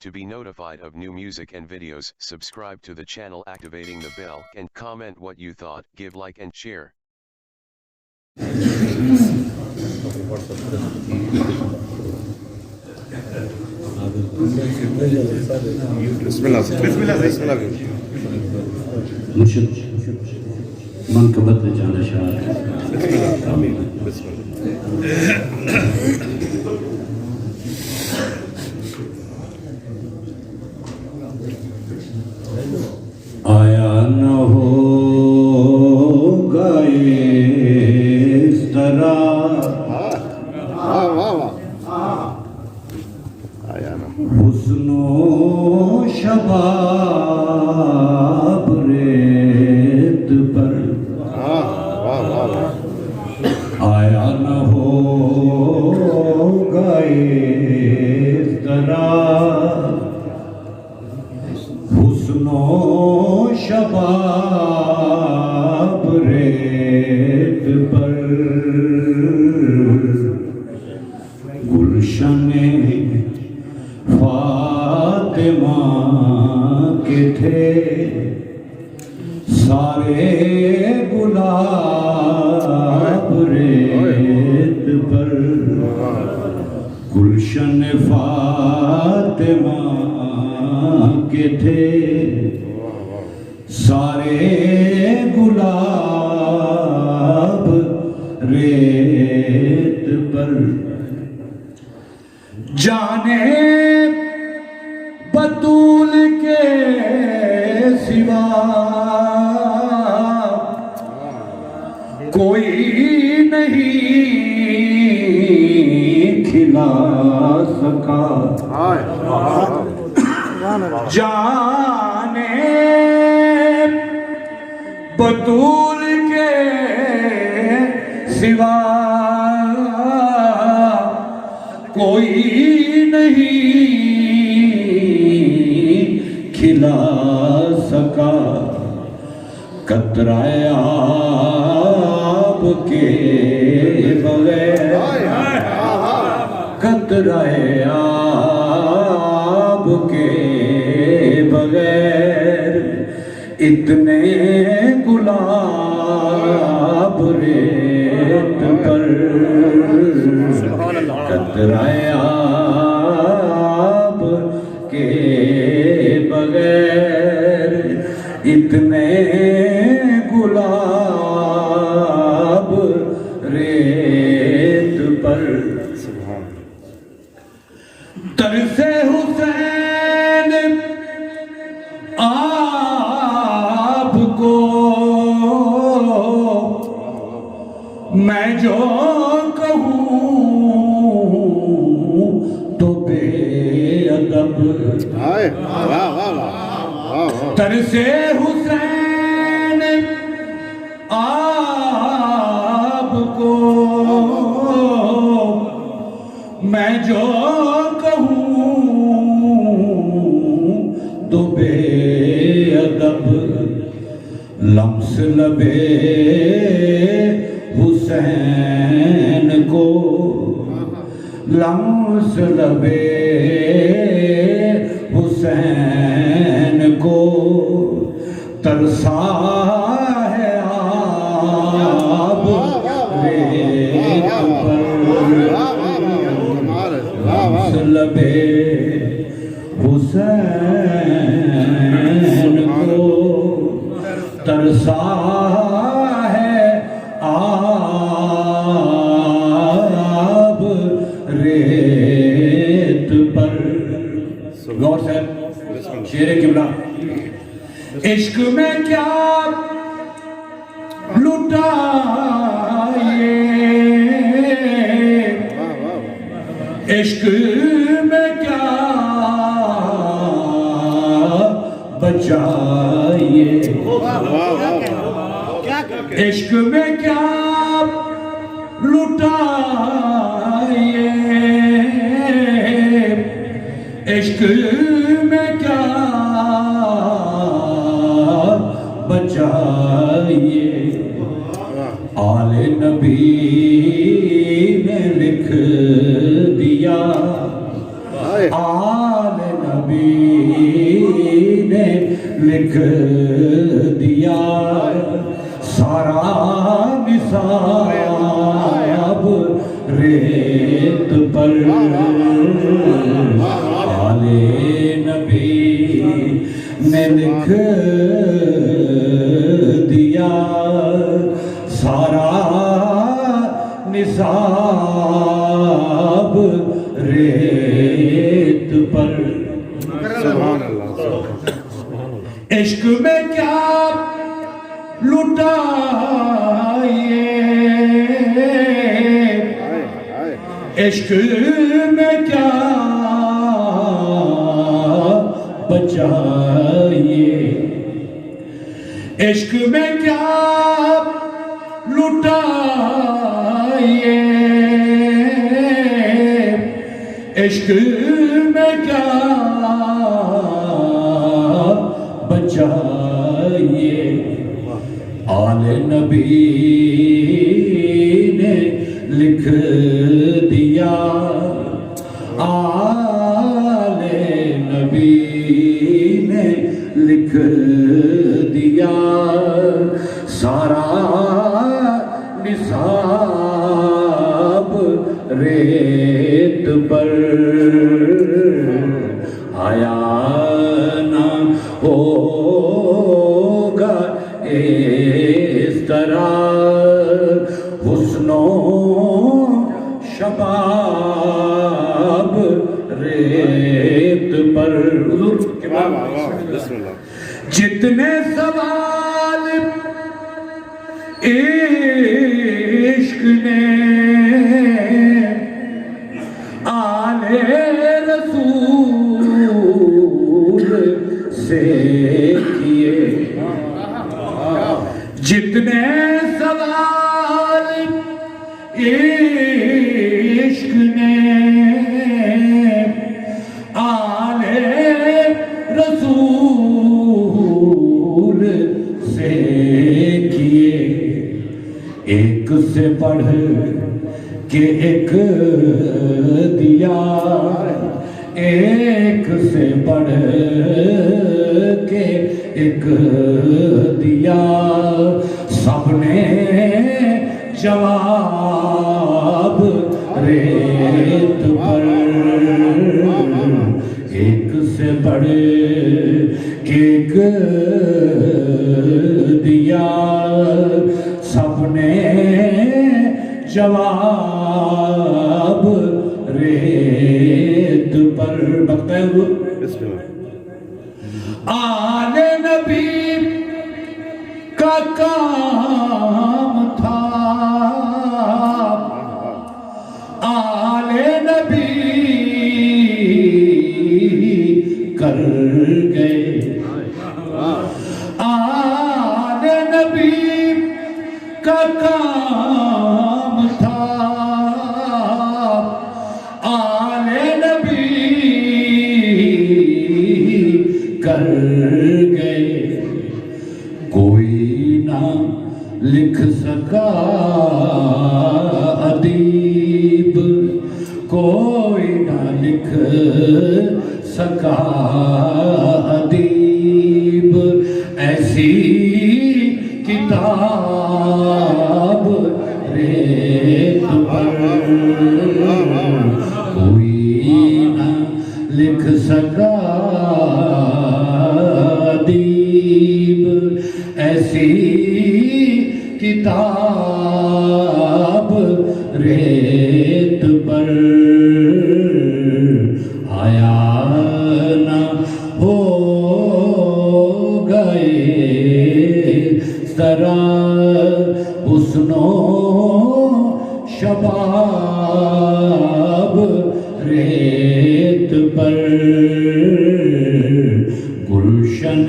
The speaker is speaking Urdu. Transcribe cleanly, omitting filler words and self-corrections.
To be notified of new music and videos, subscribe to the channel activating the bell and comment what you thought, give like and share. مرشد منقبت جانا شاہ آمین بسم آیا نہ ہوگا اس طرح حسن و شباب ریت پر آیا نہ ہوگا اس طرح حسن و شباب ریت پر گلشن فاطمہ کے تھے سارے گلاب ریت پر گلشن فاطمہ کے تھے سارے گلاب ریت پر جانے بطول کے سوا کوئی نہیں کھلا سکا جانے بطول کے سوا کوئی نہیں کھلا سکا قطرہ آب کے بغیر قطرہ آب کے بغیر اتنے گلاب ریت پر قطرہ آب کے بغیر اتنے گلاب ریت پر طرز حسین آپ کو میں جو کہوں تو بے ادب طرز حسین آپ کو میں جو کہوں تو بے ادب لمس لبے حسین کو لمس لبے حسین کو ترسا ہے آب ریت پر لمس لبے حسین کو ترسا ہے آب ریت پر غور سے شیر قبلہ عشق میں کیا لٹائے عشق میں کیا بچائیے عشق میں کیا لٹائیے عشق میں کیا بچائیے آل نبی نے لکھ دیا آل نبی لکھ دیا سارا نصاب ریت پر آل نبی نے لکھ دیا سارا نصاب ریت پر سبحان اللہ عشق میں کیا لٹائیے عشق میں کیا بچائیے عشق میں کیا لٹائیے عشق میں کیا بچائیے آل نبی نے لکھ دیا آل نبی نے لکھ دیا سارا نصاب ریت پر آیا نہ ہوگا اس طرح حسن و شباب ریت پر جتنے سوال عشق نے آل رسول سے کیے جتنے سوال عشق نے آل رسول سے کیے ایک سے پڑھ کے ایک دیا ایک سے پڑھ کے ایک دیا سب نے جواب ریت پر ایک سے پڑھ کے ایک دیا سب نے جواب ریت پر بکتے ہوئے آل نبی کا کام تھا آل نبی کر گئے آل نبی کا کام تھا آل نبی کر گئے کوئی نہ لکھ سکا ادیب کوئی نہ لکھ سکا ادیب ایسی کتاب ریت پر کوئی نہ لکھ سکا ادیب ایسی کتاب ریت پر آیا نہ ہو گئے ذرا حسن و شباب ریت پر گلشن